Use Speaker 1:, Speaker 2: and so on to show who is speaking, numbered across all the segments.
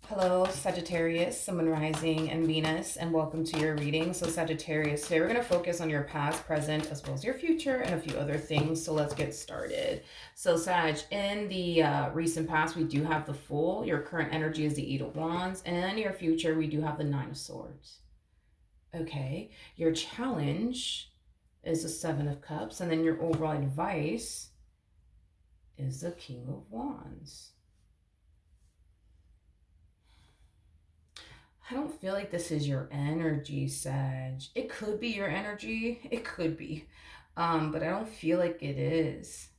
Speaker 1: Hello, Sagittarius, Sun, Moon, Rising, and Venus, and welcome to your reading. So, Sagittarius, today we're going to focus on your past, present, as well as your future, and a few other things. So, let's get started. So, Sag, in the recent past, we do have the Fool. Your current energy is the Eight of Wands, and in your future, we do have the Nine of Swords. Okay, your challenge is the Seven of Cups, and then your overall advice is the King of Wands. I don't feel like this is your energy, Sag. It could be your energy. It could be. But I don't feel like it is.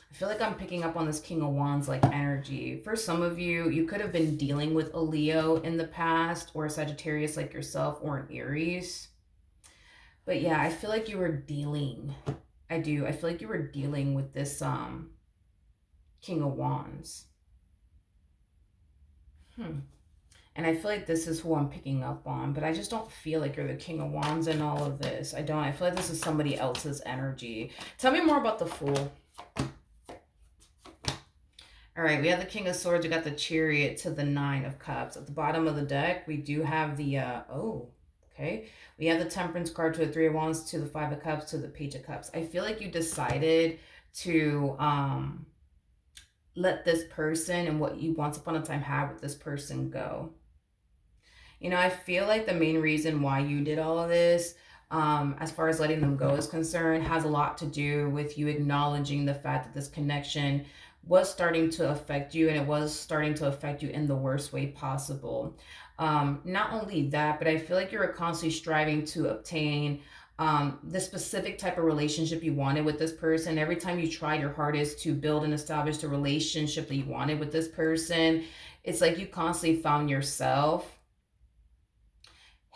Speaker 1: I feel like I'm picking up on this King of Wands like energy. For some of you, you could have been dealing with a Leo in the past, or a Sagittarius like yourself, or an Aries. But yeah, I feel like you were dealing. I do. I feel like you were dealing with this King of Wands. And I feel like this is who I'm picking up on, but I just don't feel like you're the King of Wands in all of this. I don't. I feel like this is somebody else's energy. Tell me more about the Fool. All right, we have the King of Swords. We got the Chariot to the Nine of Cups. At the bottom of the deck, we do have the, okay. We have the Temperance card to the Three of Wands, to the Five of Cups, to the Page of Cups. I feel like you decided to let this person and what you once upon a time had with this person go. You know, I feel like the main reason why you did all of this, as far as letting them go is concerned, has a lot to do with you acknowledging the fact that this connection was starting to affect you, and it was starting to affect you in the worst way possible. Not only that, but I feel like you were constantly striving to obtain the specific type of relationship you wanted with this person. Every time you tried your hardest to build and establish the relationship that you wanted with this person, it's like you constantly found yourself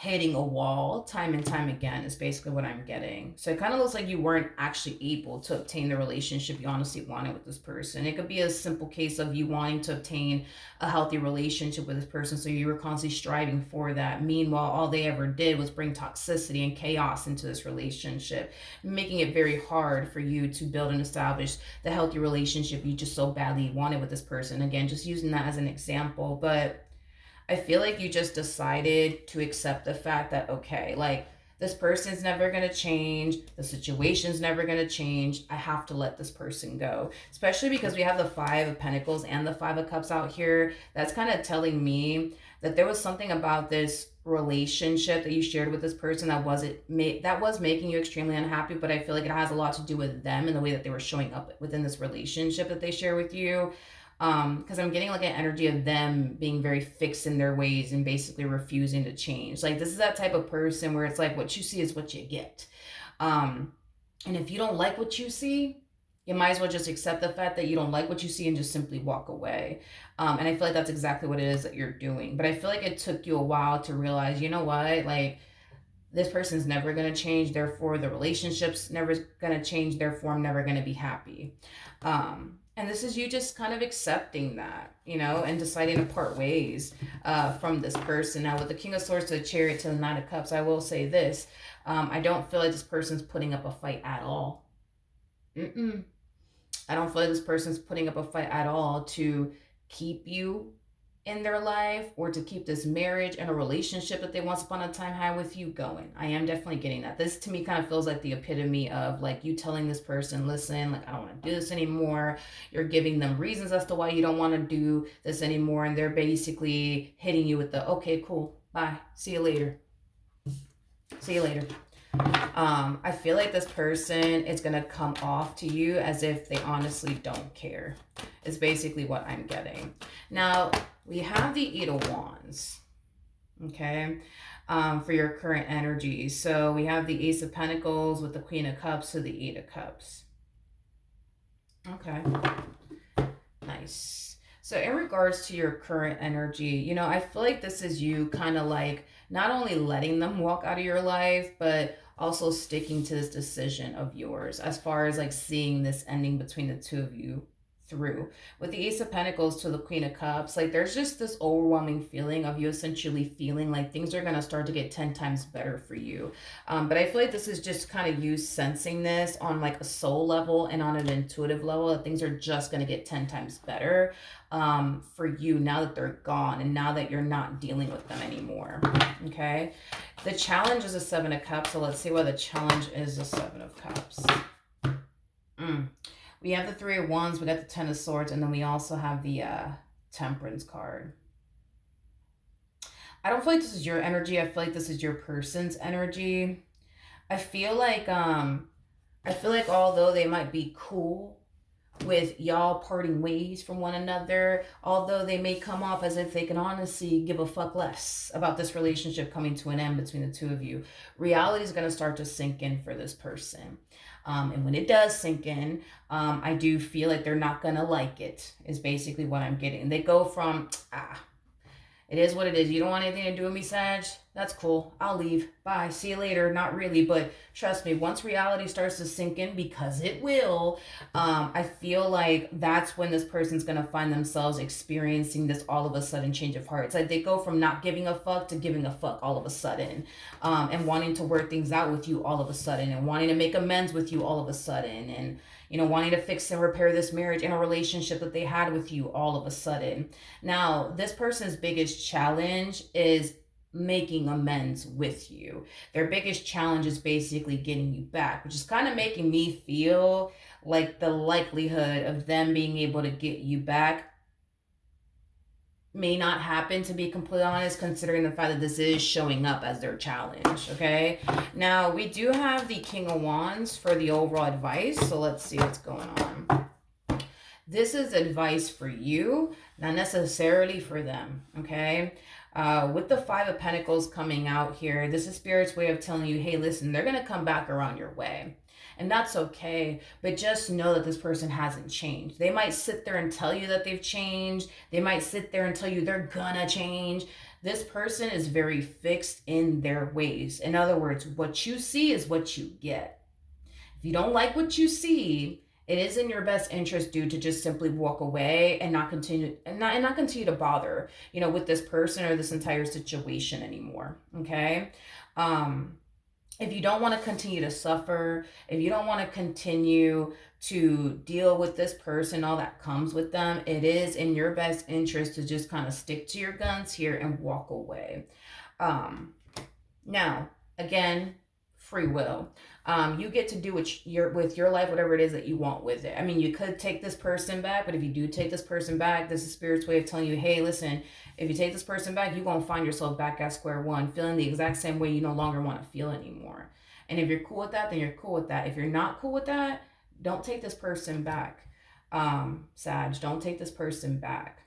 Speaker 1: hitting a wall time and time again, is basically what I'm getting. So it kind of looks like you weren't actually able to obtain the relationship you honestly wanted with this person. It could be a simple case of you wanting to obtain a healthy relationship with this person, so you were constantly striving for that. Meanwhile, all they ever did was bring toxicity and chaos into this relationship, making it very hard for you to build and establish the healthy relationship you just so badly wanted with this person. Again, just using that as an example. But I feel like you just decided to accept the fact that, okay, like, this person's never going to change. The situation's never going to change. I have to let this person go. Especially because we have the Five of Pentacles and the Five of Cups out here. That's kind of telling me that there was something about this relationship that you shared with this person that was making you extremely unhappy. But I feel like it has a lot to do with them and the way that they were showing up within this relationship that they share with you. Because I'm getting like an energy of them being very fixed in their ways and basically refusing to change. Like, this is that type of person where it's like, what you see is what you get. And if you don't like what you see, you might as well just accept the fact that you don't like what you see and just simply walk away. And I feel like that's exactly what it is that you're doing. But I feel like it took you a while to realize, you know what, like, this person's never going to change, therefore the relationship's never going to change, therefore I'm never going to be happy. And this is you just kind of accepting that, you know, and deciding to part ways from this person. Now, with the King of Swords to the Chariot to the Nine of Cups, I will say this. I don't feel like this person's putting up a fight at all. I don't feel like this person's putting up a fight at all to keep you in their life, or to keep this marriage and a relationship that they once upon a time had with you going. I am definitely getting that. This to me kind of feels like the epitome of like you telling this person, listen, like, I don't want to do this anymore. You're giving them reasons as to why you don't want to do this anymore, and they're basically hitting you with the, okay, cool, bye, see you later. See you later. I feel like this person is going to come off to you as if they honestly don't care. It's basically what I'm getting. Now, we have the Eight of Wands, okay, for your current energy. So we have the Ace of Pentacles with the Queen of Cups to the Eight of Cups. Okay, nice. So in regards to your current energy, you know, I feel like this is you kind of like not only letting them walk out of your life, but also sticking to this decision of yours as far as like seeing this ending between the two of you through. With the Ace of Pentacles to the Queen of Cups, like there's just this overwhelming feeling of you essentially feeling like things are going to start to get 10 times better for you. But I feel like this is just kind of you sensing this on like a soul level and on an intuitive level, that things are just going to get 10 times better for you now that they're gone and now that you're not dealing with them anymore. Okay. The challenge is a Seven of Cups. So let's see why the challenge is a Seven of Cups. We have the Three of Wands, we got the Ten of Swords, and then we also have the Temperance card. I don't feel like this is your energy. I feel like this is your person's energy. I feel like although they might be cool with y'all parting ways from one another, although they may come off as if they can honestly give a fuck less about this relationship coming to an end between the two of you, reality is going to start to sink in for this person. And when it does sink in, I do feel like they're not going to like it, is basically what I'm getting. They go from, it is what it is. You don't want anything to do with me, Sag? That's cool. I'll leave. Bye. See you later. Not really, but trust me, once reality starts to sink in, because it will, I feel like that's when this person's going to find themselves experiencing this all of a sudden change of heart. It's like they go from not giving a fuck to giving a fuck all of a sudden, and wanting to work things out with you all of a sudden, and wanting to make amends with you all of a sudden, and wanting to fix and repair this marriage and a relationship that they had with you all of a sudden. Now, this person's biggest challenge is making amends with you. Their biggest challenge is basically getting you back, which is kind of making me feel like the likelihood of them being able to get you back may not happen, to be completely honest, considering the fact that this is showing up as their challenge. Okay, now we do have the King of Wands for the overall advice, so let's see what's going on. This is advice for you, not necessarily for them. Okay, with the Five of Pentacles coming out here, this is Spirit's way of telling you, hey, listen, they're gonna come back around your way. And that's okay, but just know that this person hasn't changed. They might sit there and tell you that they've changed. They might sit there and tell you they're gonna change. This person is very fixed in their ways. In other words, what you see is what you get. If you don't like what you see, it is in your best interest, dude, to just simply walk away and not continue to bother, with this person or this entire situation anymore. Okay. If you don't want to continue to suffer, if you don't want to continue to deal with this person, all that comes with them, it is in your best interest to just kind of stick to your guns here and walk away. Now, again, free will. You get to do with your life whatever it is that you want with it. I mean, you could take this person back, but if you do take this person back, this is Spirit's way of telling you, hey, listen, if you take this person back, you're going to find yourself back at square one, feeling the exact same way you no longer want to feel anymore. And if you're cool with that, then you're cool with that. If you're not cool with that, don't take this person back. Sag, don't take this person back.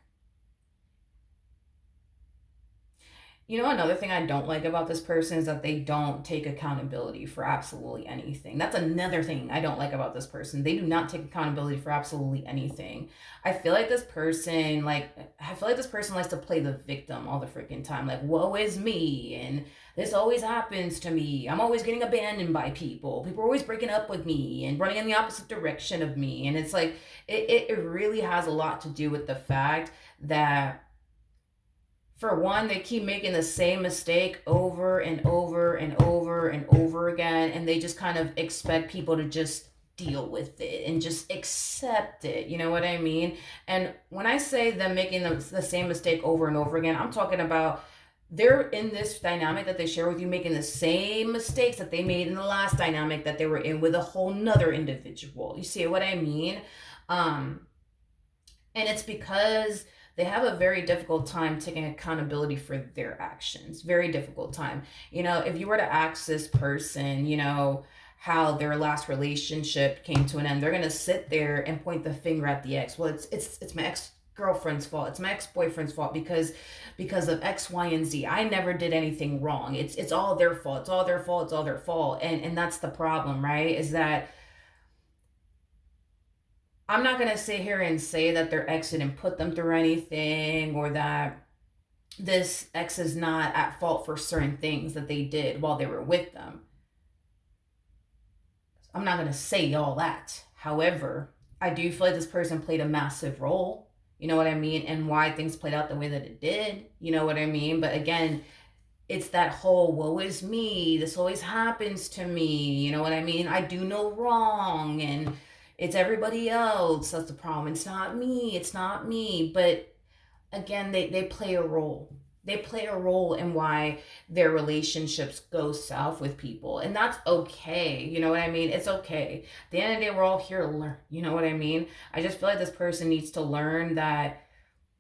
Speaker 1: Another thing I don't like about this person is that they don't take accountability for absolutely anything. That's another thing I don't like about this person. They do not take accountability for absolutely anything. I feel like this person likes to play the victim all the freaking time. Like, woe is me, and this always happens to me. I'm always getting abandoned by people. People are always breaking up with me and running in the opposite direction of me. And it's like, it really has a lot to do with the fact that, for one, they keep making the same mistake over and over and over and over again, and they just kind of expect people to just deal with it and just accept it. You know what I mean? And when I say them making the same mistake over and over again, I'm talking about they're in this dynamic that they share with you, making the same mistakes that they made in the last dynamic that they were in with a whole nother individual. You see what I mean? And it's because they have a very difficult time taking accountability for their actions. Very difficult time. If you were to ask this person, how their last relationship came to an end, they're going to sit there and point the finger at the ex. Well, it's my ex-girlfriend's fault. It's my ex-boyfriend's fault because of X, Y, and Z. I never did anything wrong. It's all their fault. It's all their fault. It's all their fault. And that's the problem, right? Is that I'm not going to sit here and say that their ex didn't put them through anything, or that this ex is not at fault for certain things that they did while they were with them. I'm not going to say all that. However, I do feel like this person played a massive role, you know what I mean, and why things played out the way that it did, you know what I mean. But again, it's that whole woe is me, this always happens to me, you know what I mean, I do no wrong, and it's everybody else that's the problem, it's not me, it's not me. But again, they play a role, they play a role in why their relationships go south with people, and that's okay, you know what I mean, it's okay. At the end of the day, we're all here to learn, you know what I mean. I just feel like this person needs to learn that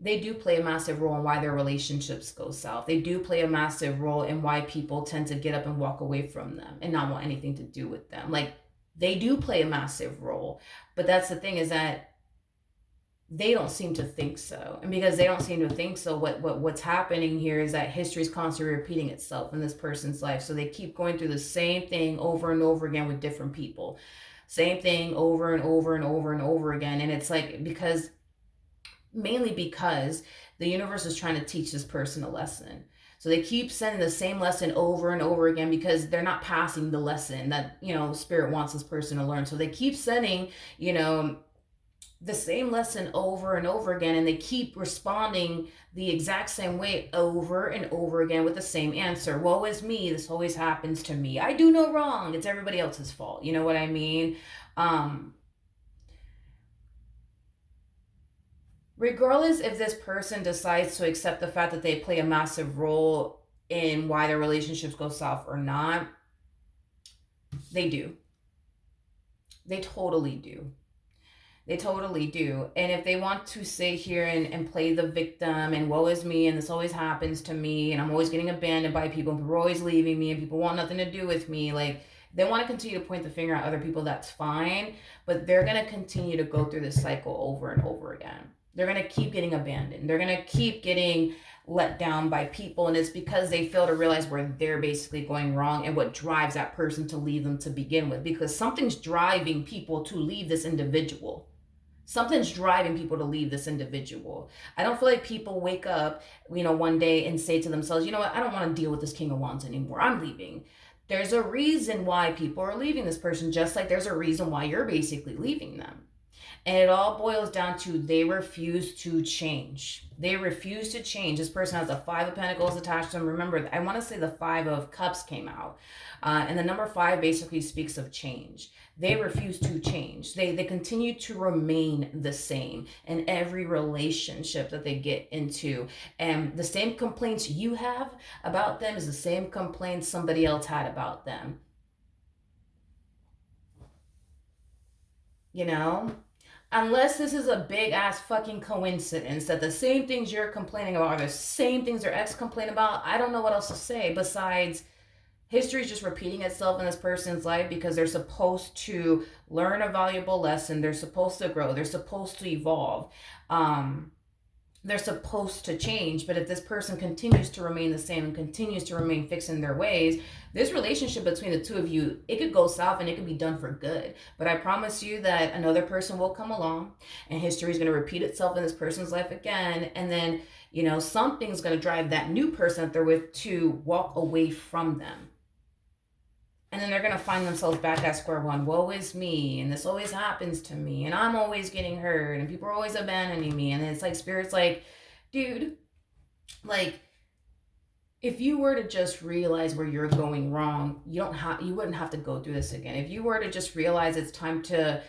Speaker 1: they do play a massive role in why their relationships go south. They do play a massive role in why people tend to get up and walk away from them and not want anything to do with them. Like, they do play a massive role. But that's the thing, is that they don't seem to think so. And because they don't seem to think so, what's happening here is that history is constantly repeating itself in this person's life. So they keep going through the same thing over and over again with different people. Same thing over and over and over and over again. And it's like, because mainly because the universe is trying to teach this person a lesson. So they keep sending the same lesson over and over again because they're not passing the lesson that, you know, spirit wants this person to learn. So they keep sending, you know, the same lesson over and over again, and they keep responding the exact same way over and over again with the same answer. Woe is me, this always happens to me, I do no wrong, it's everybody else's fault, you know what I mean. Regardless if this person decides to accept the fact that they play a massive role in why their relationships go south or not, they do. They totally do. They totally do. And if they want to sit here and play the victim and woe is me and this always happens to me and I'm always getting abandoned by people and people are always leaving me and people want nothing to do with me, like, they want to continue to point the finger at other people, that's fine. But they're going to continue to go through this cycle over and over again. They're going to keep getting abandoned. They're going to keep getting let down by people. And it's because they fail to realize where they're basically going wrong and what drives that person to leave them to begin with. Because something's driving people to leave this individual. Something's driving people to leave this individual. I don't feel like people wake up, you know, one day and say to themselves, you know what, I don't want to deal with this King of Wands anymore, I'm leaving. There's a reason why people are leaving this person, just like there's a reason why you're basically leaving them. And it all boils down to they refuse to change. They refuse to change. This person has the Five of Pentacles attached to them. Remember, I want to say the Five of Cups came out. And the number 5 basically speaks of change. They refuse to change. They continue to remain the same in every relationship that they get into. And the same complaints you have about them is the same complaints somebody else had about them. You know? Unless this is a big ass fucking coincidence that the same things you're complaining about are the same things their ex complain about, I don't know what else to say besides history is just repeating itself in this person's life because they're supposed to learn a valuable lesson. They're supposed to grow. They're supposed to evolve. They're supposed to change. But if this person continues to remain the same and continues to remain fixed in their ways, this relationship between the two of you, it could go south and it could be done for good. But I promise you that another person will come along and history is going to repeat itself in this person's life again. And then, you know, something's going to drive that new person that they're with to walk away from them. And then they're going to find themselves back at square one. Woe is me, and this always happens to me, and I'm always getting hurt, and people are always abandoning me. And it's like, Spirit's like, dude, like, if you were to just realize where you're going wrong, you wouldn't have to go through this again. If you were to just realize it's time to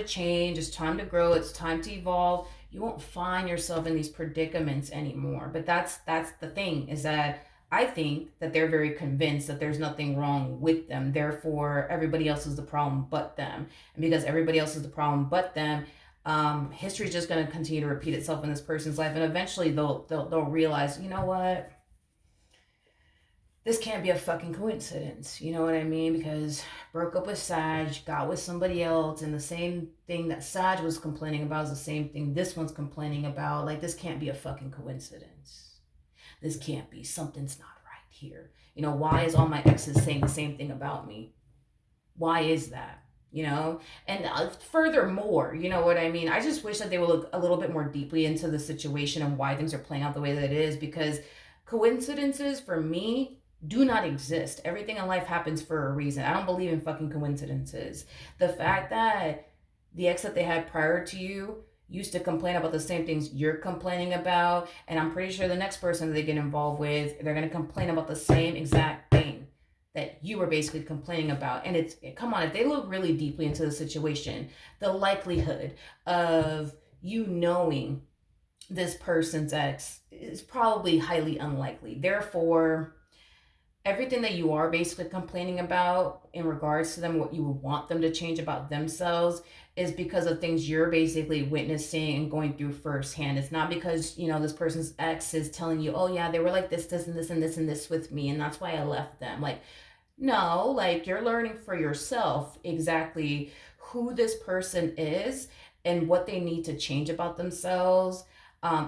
Speaker 1: change, it's time to grow, it's time to evolve, you won't find yourself in these predicaments anymore. But that's the thing, is that I think that they're very convinced that there's nothing wrong with them. Therefore, everybody else is the problem but them. And because everybody else is the problem but them, history is just going to continue to repeat itself in this person's life. And eventually they'll realize, you know what? This can't be a fucking coincidence. You know what I mean? Because broke up with Sag, got with somebody else, and the same thing that Sag was complaining about is the same thing this one's complaining about. Like, this can't be a fucking coincidence. This can't be. Something's not right here. You know, why is all my exes saying the same thing about me? Why is that? You know? And furthermore, you know what I mean? I just wish that they would look a little bit more deeply into the situation and why things are playing out the way that it is, because coincidences, for me, do not exist. Everything in life happens for a reason. I don't believe in fucking coincidences. The fact that the ex that they had prior to you used to complain about the same things you're complaining about. And I'm pretty sure the next person that they get involved with, they're going to complain about the same exact thing that you were basically complaining about. And it's, come on, if they look really deeply into the situation, the likelihood of you knowing this person's ex is probably highly unlikely. Therefore, everything that you are basically complaining about in regards to them, what you would want them to change about themselves, is because of things you're basically witnessing and going through firsthand. It's not because, this person's ex is telling you, oh yeah, they were like this, and this, and this, and this with me, and that's why I left them. Like, no, like you're learning for yourself exactly who this person is and what they need to change about themselves,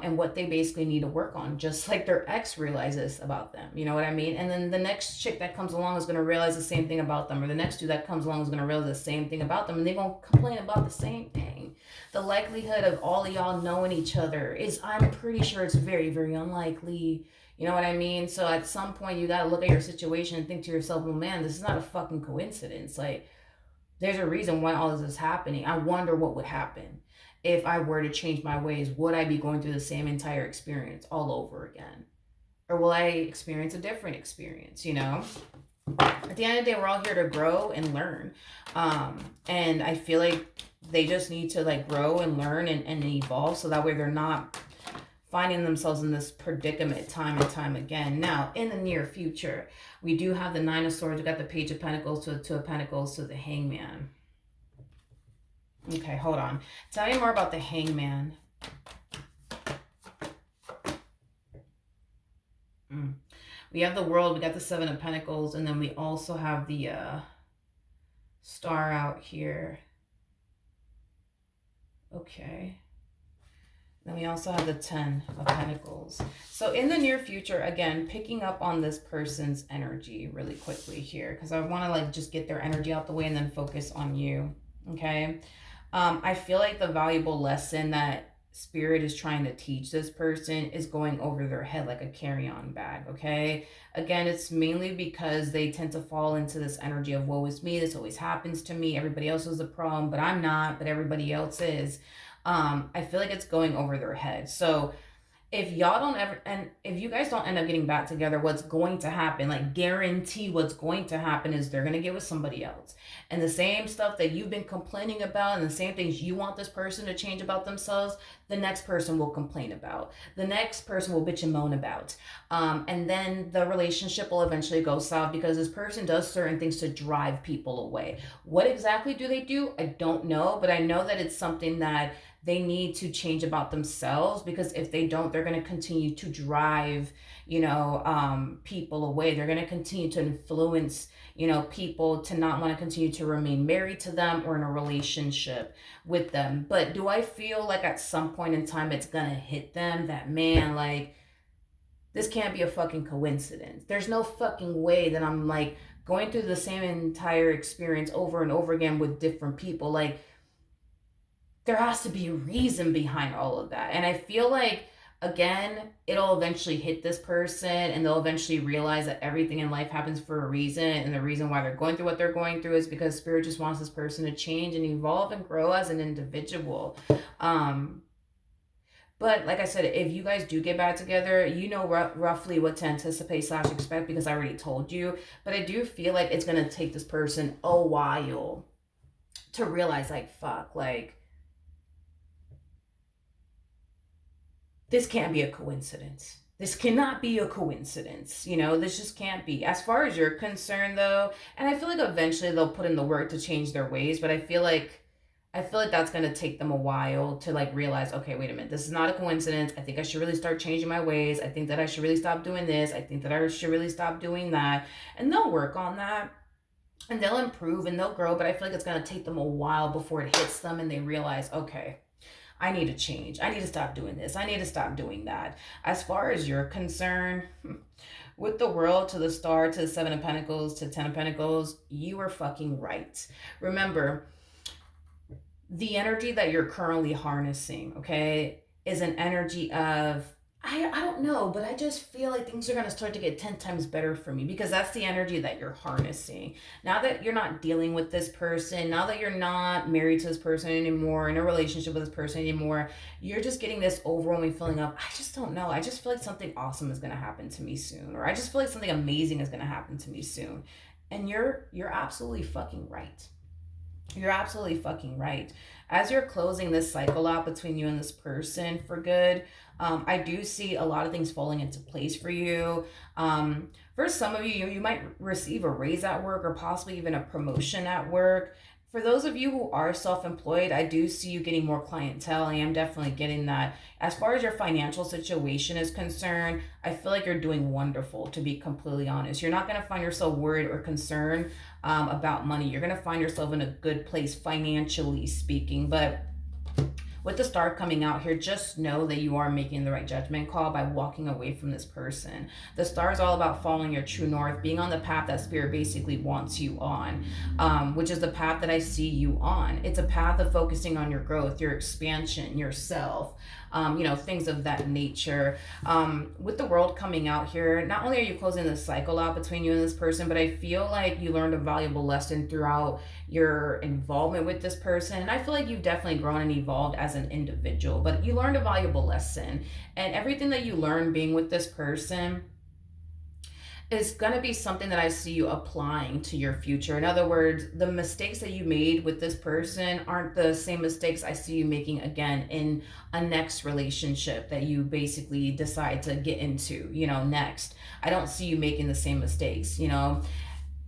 Speaker 1: and what they basically need to work on, just like their ex realizes about them. You know what I mean? And then the next chick that comes along is going to realize the same thing about them, or the next dude that comes along is going to realize the same thing about them, and they're going to complain about the same thing. The likelihood of all of y'all knowing each other is, I'm pretty sure it's very, very unlikely. You know what I mean? So at some point, you got to look at your situation and think to yourself, well, man, this is not a fucking coincidence. Like, there's a reason why all this is happening. I wonder what would happen if I were to change my ways. Would I be going through the same entire experience all over again? Or will I experience a different experience, At the end of the day, we're all here to grow and learn. And I feel like they just need to like grow and learn and evolve, so that way they're not finding themselves in this predicament time and time again. Now, in the near future, we do have the Nine of Swords. We got the Page of Pentacles to the Two of Pentacles to the Hangman. Okay, hold on. Tell me more about the Hangman. We have the World, we got the Seven of Pentacles, and then we also have the Star out here. Okay. Then we also have the Ten of Pentacles. So in the near future, again, picking up on this person's energy really quickly here, because I want to like just get their energy out the way and then focus on you. Okay. I feel like the valuable lesson that Spirit is trying to teach this person is going over their head like a carry-on bag. Okay. Again, it's mainly because they tend to fall into this energy of woe is me. This always happens to me. Everybody else is the problem, but I'm not, but everybody else is. I feel like it's going over their head. So if y'all don't ever, and if you guys don't end up getting back together, what's going to happen, like guarantee what's going to happen, is they're going to get with somebody else. And the same stuff that you've been complaining about and the same things you want this person to change about themselves, the next person will complain about. The next person will bitch and moan about. And then the relationship will eventually go south because this person does certain things to drive people away. What exactly do they do? I don't know, but I know that it's something that they need to change about themselves, because if they don't, they're going to continue to drive, people away. They're going to continue to influence, people to not want to continue to remain married to them or in a relationship with them. But do I feel like at some point in time it's going to hit them that, man, like, this can't be a fucking coincidence. There's no fucking way that I'm like going through the same entire experience over and over again with different people. Like, there has to be a reason behind all of that. And I feel like, again, it'll eventually hit this person and they'll eventually realize that everything in life happens for a reason. And the reason why they're going through what they're going through is because Spirit just wants this person to change and evolve and grow as an individual. But like I said, if you guys do get back together, you know roughly what to anticipate / expect, because I already told you. But I do feel like it's going to take this person a while to realize, like, fuck, like, this can't be a coincidence. This cannot be a coincidence. This just can't be. As far as you're concerned, though, and I feel like eventually they'll put in the work to change their ways, but I feel like that's going to take them a while to like realize, okay, wait a minute, this is not a coincidence. I think I should really start changing my ways. I think that I should really stop doing this. I think that I should really stop doing that. And they'll work on that. And they'll improve and they'll grow, but I feel like it's going to take them a while before it hits them and they realize, okay, I need to change. I need to stop doing this. I need to stop doing that. As far as you're concerned, with the World to the Star to the Seven of Pentacles to 10 of Pentacles, you are fucking right. Remember, the energy that you're currently harnessing, okay, is an energy of, I don't know, but I just feel like things are going to start to get 10 times better for me because that's the energy that you're harnessing. Now that you're not dealing with this person, now that you're not married to this person anymore, in a relationship with this person anymore, you're just getting this overwhelming feeling of, I just don't know. I just feel like something awesome is going to happen to me soon, or I just feel like something amazing is going to happen to me soon. And you're absolutely fucking right. You're absolutely fucking right. As you're closing this cycle out between you and this person for good, I do see a lot of things falling into place for you. For some of you, you might receive a raise at work or possibly even a promotion at work. For those of you who are self employed, I do see you getting more clientele. I am definitely getting that. As far as your financial situation is concerned, I feel like you're doing wonderful, to be completely honest. You're not going to find yourself worried or concerned about money. You're going to find yourself in a good place financially speaking. But with the star coming out here, just know that you are making the right judgment call by walking away from this person. The star is all about following your true north, being on the path that spirit basically wants you on, which is the path that I see you on. It's a path of focusing on your growth, your expansion, yourself, things of that nature. With the world coming out here, not only are you closing the cycle out between you and this person, but I feel like you learned a valuable lesson throughout your involvement with this person. And I feel like you've definitely grown and evolved as an individual, but you learned a valuable lesson. And everything that you learned being with this person is going to be something that I see you applying to your future. In other words, the mistakes that you made with this person aren't the same mistakes I see you making again in a next relationship that you basically decide to get into, next. I don't see you making the same mistakes, And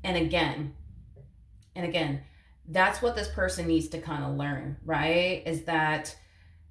Speaker 1: again, that's what this person needs to kind of learn, right? Is that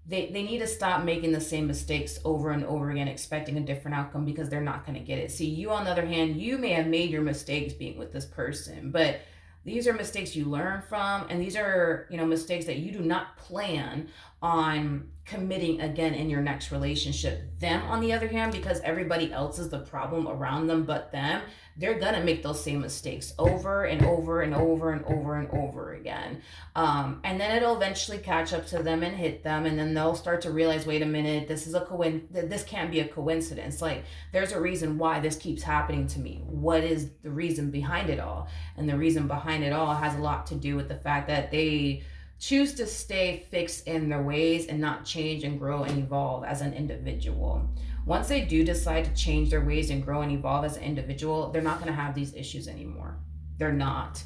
Speaker 1: they need to stop making the same mistakes over and over again, expecting a different outcome because they're not going to get it. See, you, on the other hand, you may have made your mistakes being with this person, but these are mistakes you learn from, and these are, mistakes that you do not plan on committing again in your next relationship. Them, on the other hand, because everybody else is the problem around them but them, they're gonna make those same mistakes over and over and over and over and over again. And then it'll eventually catch up to them and hit them, and then they'll start to realize, wait a minute, this can't be a coincidence. Like, there's a reason why this keeps happening to me. What is the reason behind it all? And the reason behind it all has a lot to do with the fact that they choose to stay fixed in their ways and not change and grow and evolve as an individual. Once they do decide to change their ways and grow and evolve as an individual, they're not going to have these issues anymore. They're not.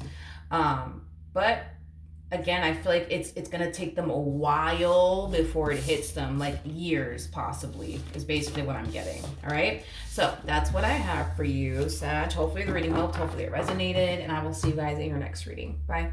Speaker 1: But again, I feel like it's going to take them a while before it hits them, like years possibly, is basically what I'm getting. All right. So that's what I have for you, Sag. Hopefully the reading helped. Hopefully it resonated. And I will see you guys in your next reading. Bye.